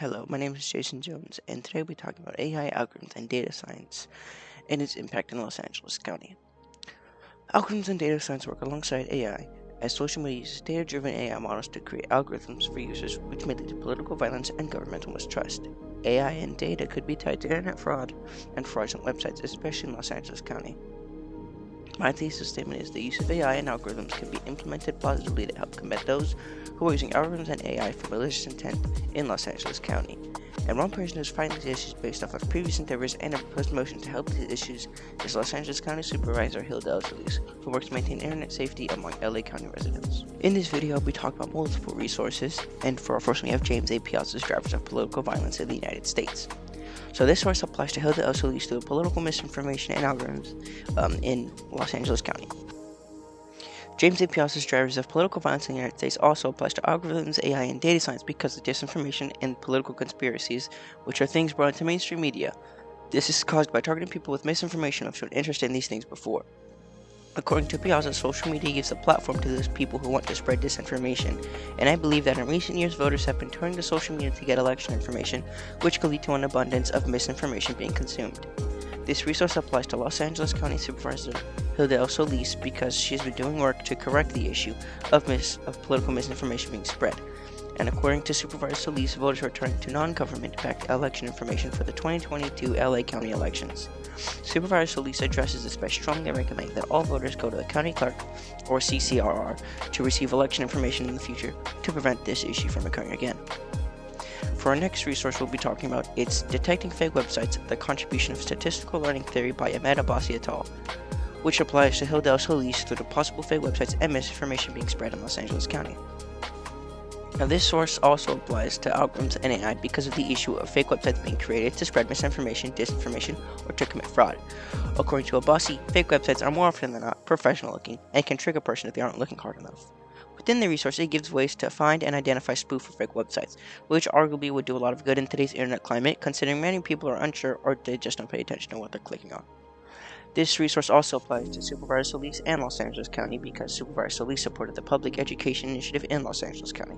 Hello, my name is Jason Jones, and today we're talking about AI algorithms and data science and its impact in Los Angeles County. Algorithms and data science work alongside AI, as social media uses data-driven AI models to create algorithms for users which may lead to political violence and governmental mistrust. AI and data could be tied to internet fraud and fraudulent websites, especially in Los Angeles County. My thesis statement is the use of AI and algorithms can be implemented positively to help combat those who are using algorithms and AI for malicious intent in Los Angeles County. And one person who's fighting these issues based off of previous endeavors and a proposed motion to help these issues is Los Angeles County Supervisor Hilda Elsolis, who works to maintain internet safety among LA County residents. In this video, we talk about multiple resources, and for our first one, we have James A. Piazza's Drivers of Political Violence in the United States. So this source applies to Hilda Elsolis through political misinformation and algorithms in Los Angeles County. James A. Piazza's Drivers of Political Violence in the United States also applies to algorithms, AI, and data science because of disinformation and political conspiracies, which are things brought into mainstream media. This is caused by targeting people with misinformation who have shown interest in these things before. According to Piazza, social media gives a platform to those people who want to spread disinformation, and I believe that in recent years voters have been turning to social media to get election information, which could lead to an abundance of misinformation being consumed. This resource applies to Los Angeles County Supervisor Hilda Elsolis because she has been doing work to correct the issue of political misinformation being spread. And according to Supervisor Solis, voters are turning to non-government-backed election information for the 2022 LA County elections. Supervisor Solis addresses this by strongly recommending that all voters go to the county clerk, or CCRR, to receive election information in the future to prevent this issue from occurring again. For our next resource, we'll be talking about it's Detecting Fake Websites, the Contribution of Statistical Learning Theory by Ahmed Abbasi et al., which applies to Hilda Elsolis through the possible fake websites and misinformation being spread in Los Angeles County. Now, this source also applies to algorithms and AI because of the issue of fake websites being created to spread misinformation, disinformation, or to commit fraud. According to Abbasi, fake websites are more often than not professional looking and can trick a person if they aren't looking hard enough. Within the resource, it gives ways to find and identify spoof or fake websites, which arguably would do a lot of good in today's internet climate, considering many people are unsure or they just don't pay attention to what they're clicking on. This resource also applies to Supervisor Solis and Los Angeles County because Supervisor Solis supported the Public Education Initiative in Los Angeles County.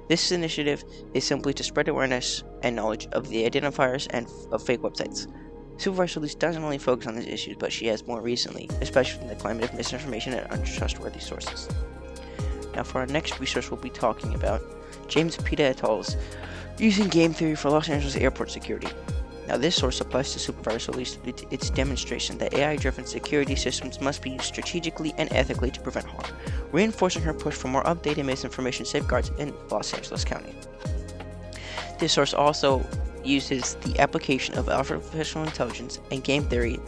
This initiative is simply to spread awareness and knowledge of the identifiers and of fake websites. Supervisor Solis doesn't only focus on these issues, but she has more recently, especially in the climate of misinformation and untrustworthy sources. Now for our next resource, we'll be talking about James Pita et al.'s Using Game Theory for Los Angeles Airport Security. Now, this source applies to Supervisor Solis through its demonstration that AI-driven security systems must be used strategically and ethically to prevent harm, reinforcing her push for more updated misinformation safeguards in Los Angeles County. This source also uses the application of artificial intelligence and game theory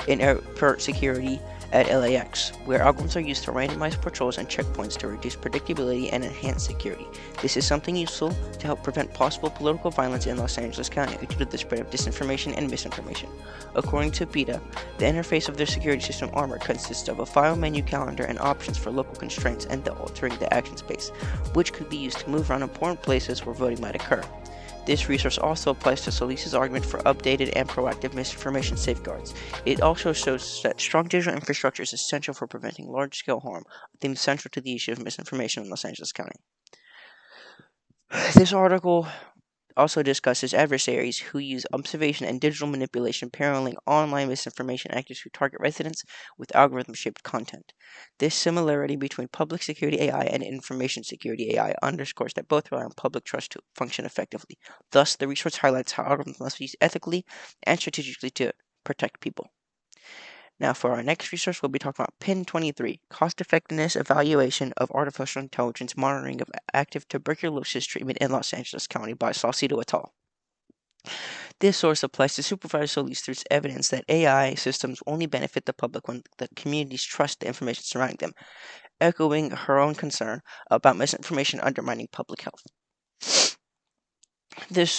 in airport security at LAX, where algorithms are used to randomize patrols and checkpoints to reduce predictability and enhance security. This is something useful to help prevent possible political violence in Los Angeles County due to the spread of disinformation and misinformation. According to PETA, the interface of their security system Armor consists of a file menu calendar and options for local constraints and altering the action space, which could be used to move around important places where voting might occur. This resource also applies to Solis' argument for updated and proactive misinformation safeguards. It also shows that strong digital infrastructure is essential for preventing large-scale harm, a theme central to the issue of misinformation in Los Angeles County. This article also discusses adversaries who use observation and digital manipulation paralleling online misinformation actors who target residents with algorithm-shaped content. This similarity between public security AI and information security AI underscores that both rely on public trust to function effectively. Thus, the resource highlights how algorithms must be used ethically and strategically to protect people. Now, for our next resource, we'll be talking about PIN 23, Cost-Effectiveness Evaluation of Artificial Intelligence Monitoring of Active Tuberculosis Treatment in Los Angeles County by Salcido et al. This source applies to Supervisor Solis through its evidence that AI systems only benefit the public when the communities trust the information surrounding them, echoing her own concern about misinformation undermining public health. This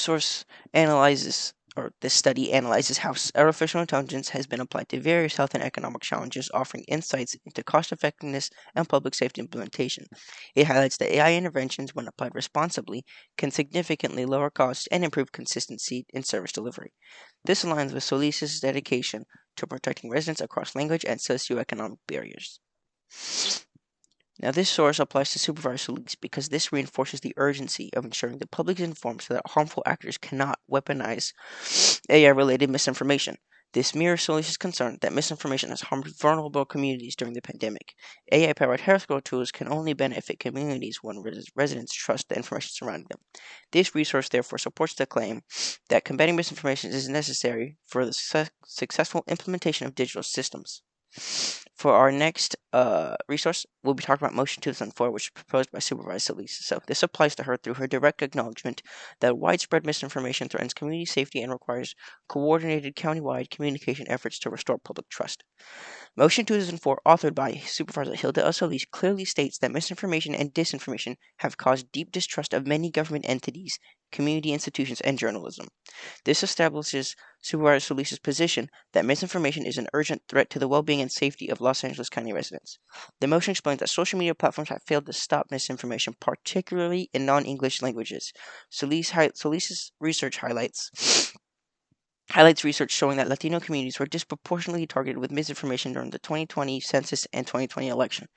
study analyzes how artificial intelligence has been applied to various health and economic challenges, offering insights into cost effectiveness and public safety implementation. It highlights that AI interventions, when applied responsibly, can significantly lower costs and improve consistency in service delivery. This aligns with Solis' dedication to protecting residents across language and socioeconomic barriers. Now, this source applies to supervised release because this reinforces the urgency of ensuring the public is informed so that harmful actors cannot weaponize AI-related misinformation. This mirrors Solis's concern that misinformation has harmed vulnerable communities during the pandemic. AI-powered health control tools can only benefit communities when residents trust the information surrounding them. This resource therefore supports the claim that combating misinformation is necessary for the successful implementation of digital systems. For our next resource, we'll be talking about Motion 2004, which is proposed by Supervisor Lisa. So this applies to her through her direct acknowledgement that widespread misinformation threatens community safety and requires coordinated countywide communication efforts to restore public trust. Motion 2004, authored by Supervisor Hilda L. Solis, clearly states that misinformation and disinformation have caused deep distrust of many government entities, community institutions, and journalism. This establishes Supervisor Solis's position that misinformation is an urgent threat to the well-being and safety of Los Angeles County residents. The motion explains that social media platforms have failed to stop misinformation, particularly in non-English languages. Solis's research highlights research showing that Latino communities were disproportionately targeted with misinformation during the 2020 census and 2020 election.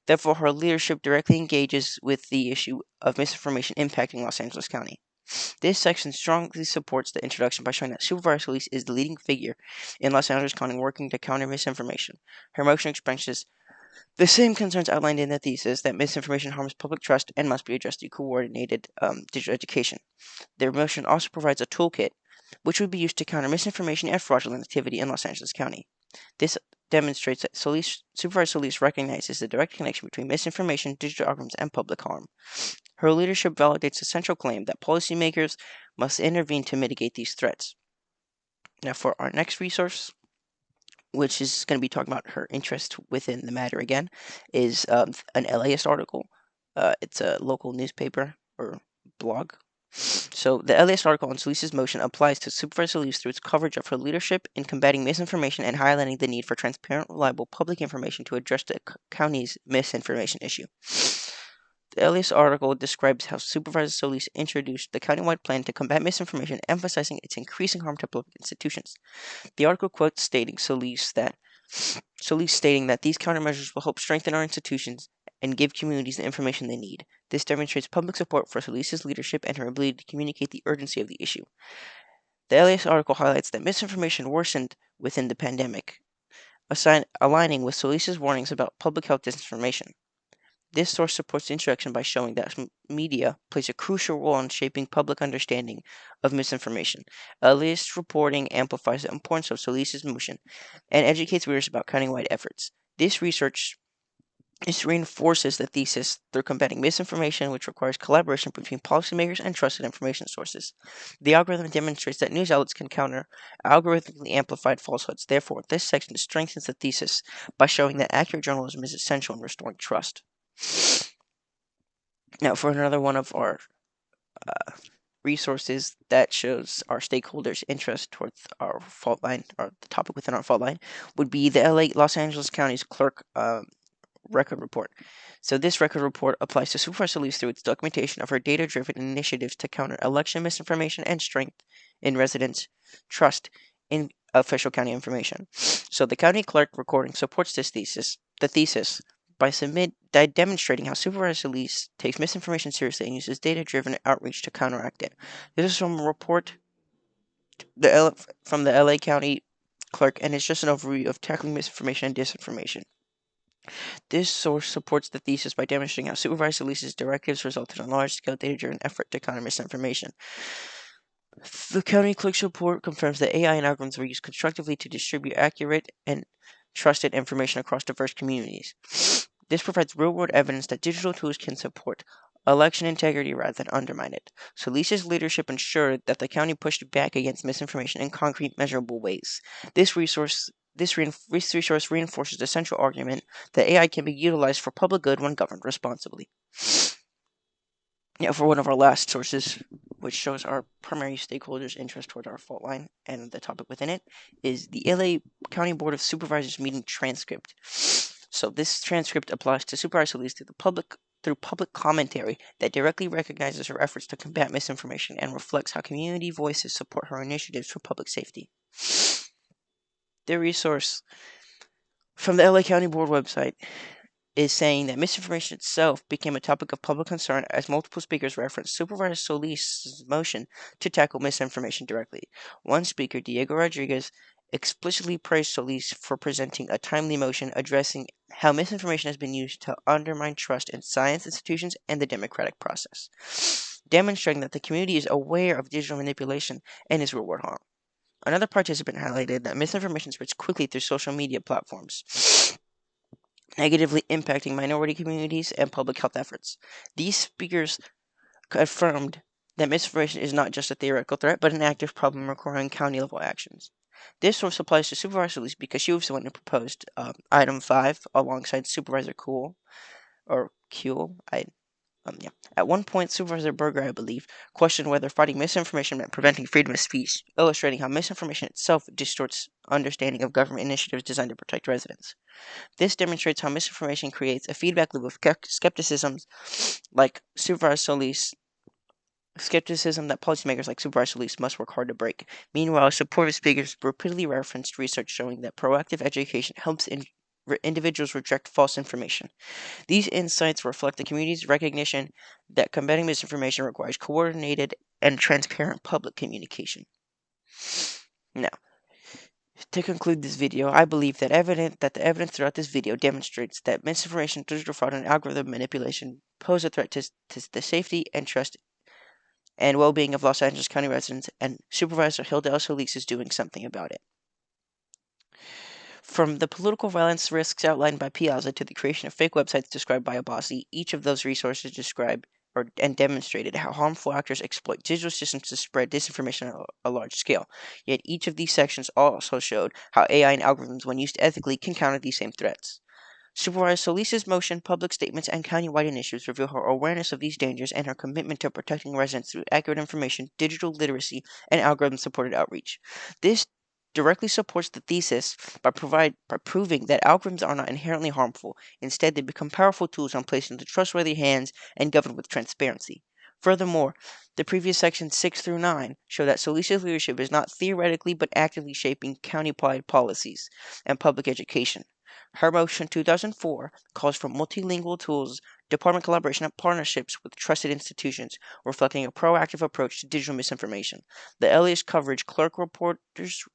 Therefore, her leadership directly engages with the issue of misinformation impacting Los Angeles County. This section strongly supports the introduction by showing that Supervisor Solis is the leading figure in Los Angeles County working to counter misinformation. Her motion expresses the same concerns outlined in the thesis that misinformation harms public trust and must be addressed through coordinated digital education. The motion also provides a toolkit which would be used to counter misinformation and fraudulent activity in Los Angeles County. This demonstrates that Supervisor Solis recognizes the direct connection between misinformation, digital algorithms, and public harm. Her leadership validates the central claim that policymakers must intervene to mitigate these threats. Now, for our next resource, which is going to be talking about her interest within the matter again, is an LAist article. It's a local newspaper or blog. So the LAist article on Solis's motion applies to Supervisor Solis through its coverage of her leadership in combating misinformation and highlighting the need for transparent, reliable public information to address the county's misinformation issue. The LAist article describes how Supervisor Solis introduced the countywide plan to combat misinformation, emphasizing its increasing harm to public institutions. The article quotes Solis stating that these countermeasures will help strengthen our institutions and give communities the information they need. This demonstrates public support for Solis's leadership and her ability to communicate the urgency of the issue. The LAist article highlights that misinformation worsened within the pandemic, aligning with Solis's warnings about public health disinformation. This source supports the introduction by showing that media plays a crucial role in shaping public understanding of misinformation. LAist reporting amplifies the importance of Solis's motion and educates readers about countywide efforts. This reinforces the thesis through combating misinformation, which requires collaboration between policymakers and trusted information sources. The algorithm demonstrates that news outlets can counter algorithmically amplified falsehoods. Therefore, this section strengthens the thesis by showing that accurate journalism is essential in restoring trust. Now, for another one of our resources that shows our stakeholders' interest towards our fault line, or the topic within our fault line, would be the Los Angeles County's clerk record report. So this record report applies to Supervisor Solis through its documentation of her data-driven initiatives to counter election misinformation and strengthen residents' trust in official county information. So the county clerk recording supports the thesis by demonstrating how Supervisor Solis takes misinformation seriously and uses data-driven outreach to counteract it. This is from a report from the LA County clerk, and it's just an overview of tackling misinformation and disinformation. This source supports the thesis by demonstrating how Supervisor Solis's directives resulted in a large-scale data-driven effort to counter misinformation. The county clerk's report confirms that AI and algorithms were used constructively to distribute accurate and trusted information across diverse communities. This provides real-world evidence that digital tools can support election integrity rather than undermine it. Solis's leadership ensured that the county pushed back against misinformation in concrete, measurable ways. This resource reinforces the central argument that AI can be utilized for public good when governed responsibly. Now, for one of our last sources, which shows our primary stakeholders' interest toward our fault line and the topic within it, is the LA County Board of Supervisors meeting transcript. So this transcript applies to Supervisor Solis through public commentary that directly recognizes her efforts to combat misinformation and reflects how community voices support her initiatives for public safety. The resource from the LA County Board website is saying that misinformation itself became a topic of public concern as multiple speakers referenced Supervisor Solis's motion to tackle misinformation directly. One speaker, Diego Rodriguez, explicitly praised Solis for presenting a timely motion addressing how misinformation has been used to undermine trust in science institutions and the democratic process, demonstrating that the community is aware of digital manipulation and its real-world harm. Another participant highlighted that misinformation spreads quickly through social media platforms, negatively impacting minority communities and public health efforts. These speakers affirmed that misinformation is not just a theoretical threat, but an active problem requiring county level actions. This source applies to Supervisor Lease because she was the one who proposed item 5 alongside Supervisor Cool or Kuhl. Yeah. At one point, Supervisor Berger, I believe, questioned whether fighting misinformation meant preventing freedom of speech, illustrating how misinformation itself distorts understanding of government initiatives designed to protect residents. This demonstrates how misinformation creates a feedback loop of skepticism, like Supervisor Solis skepticism that policymakers like Supervisor Solis must work hard to break. Meanwhile, supportive speakers repeatedly referenced research showing that proactive education helps individuals reject false information. These insights reflect the community's recognition that combating misinformation requires coordinated and transparent public communication. Now, to conclude this video, I believe that the evidence throughout this video demonstrates that misinformation, digital fraud, and algorithm manipulation pose a threat to the safety and trust and well-being of Los Angeles County residents, and Supervisor Hilda Solis is doing something about it. From the political violence risks outlined by Piazza to the creation of fake websites described by Abbasi, each of those resources described and demonstrated how harmful actors exploit digital systems to spread disinformation on a large scale. Yet each of these sections also showed how AI and algorithms, when used ethically, can counter these same threats. Supervisor Solis's motion, public statements, and countywide initiatives reveal her awareness of these dangers and her commitment to protecting residents through accurate information, digital literacy, and algorithm-supported outreach. This directly supports the thesis by proving that algorithms are not inherently harmful. Instead, they become powerful tools when placed into trustworthy hands and governed with transparency. Furthermore, the previous sections 6 through 9 show that Solis's leadership is not theoretically but actively shaping county-wide policies and public education. Her motion 2004 calls for multilingual tools, department collaboration, and partnerships with trusted institutions, reflecting a proactive approach to digital misinformation. The earliest coverage, clerk recorder's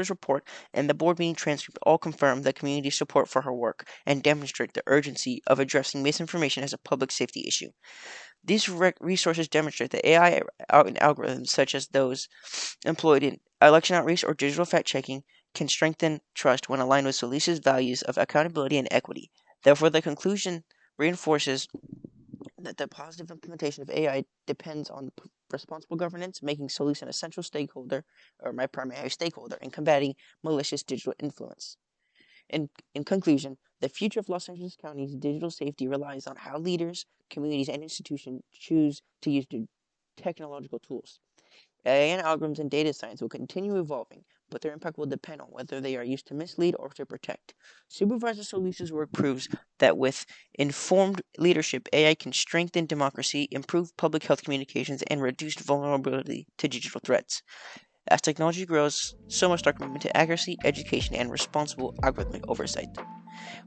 report, and the board meeting transcript all confirm the community's support for her work and demonstrate the urgency of addressing misinformation as a public safety issue. These resources demonstrate that AI algorithms, such as those employed in election outreach or digital fact-checking, can strengthen trust when aligned with Solis's values of accountability and equity. Therefore, the conclusion reinforces that the positive implementation of AI depends on responsible governance, making Solis an essential stakeholder, or my primary stakeholder, in combating malicious digital influence. In conclusion, the future of Los Angeles County's digital safety relies on how leaders, communities, and institutions choose to use technological tools. AI and algorithms and data science will continue evolving, but their impact will depend on whether they are used to mislead or to protect. Supervisor Solis's work proves that with informed leadership, AI can strengthen democracy, improve public health communications, and reduce vulnerability to digital threats. As technology grows, so must our commitment to accuracy, education, and responsible algorithmic oversight.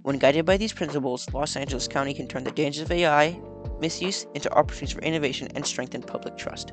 When guided by these principles, Los Angeles County can turn the dangers of AI misuse into opportunities for innovation and strengthen public trust.